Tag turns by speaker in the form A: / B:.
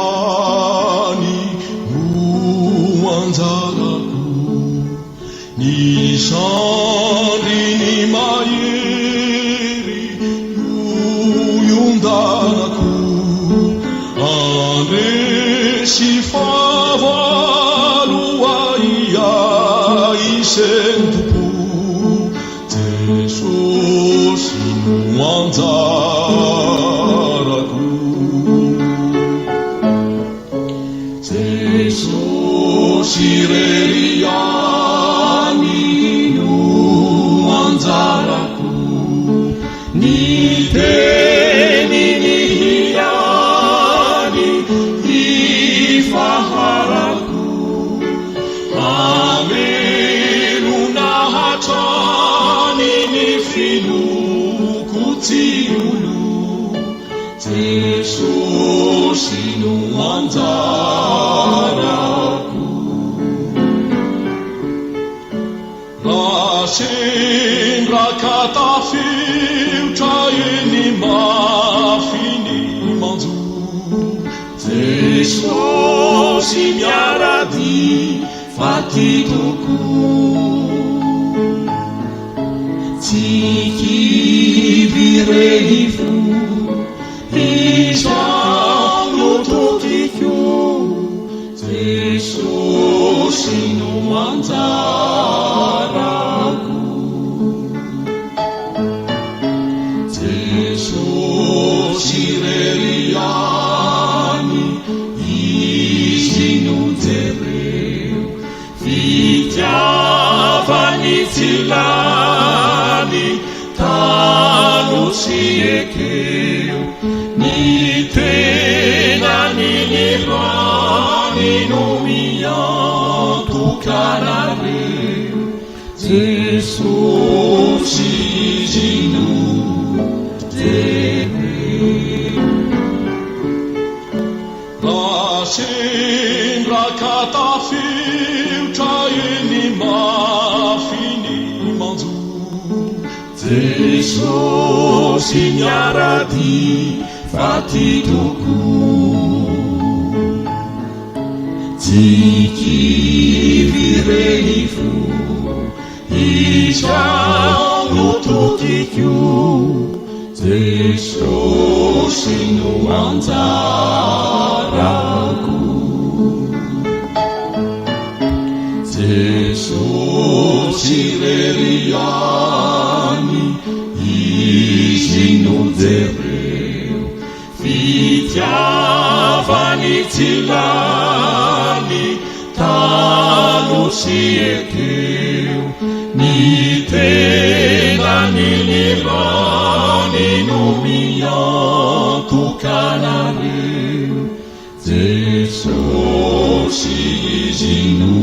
A: Shireriani muanzaraku ni shari ni mayeri yundanaku ane shifavalu aiya ishenduku teshoshi muanzaraku Shireriani nuanzaraku niteni nihiyani ifaharaku amenu na hatani nifinu kutiulu teshoshi nuanzaraku sembra catafiu traeni mafini manzu teshoshi miaradi fatitoku tikivireifu ishanutukikyu teshoshi nuanzaraku Shireriani isinuzereu fitiavanitilani tanusiekeu nitena nilirani numiantukarareu Tesoshi jinu La sembra catafiu traeni mafini manzu Teshoshi miaradi fatitoku tikivireifu ishanutukikyu teshoshi nuanzaraku Shireriani isinuzereu fitiavanitilani tanusiekeu nitena nilirani numiantukarareu teshoshi jinu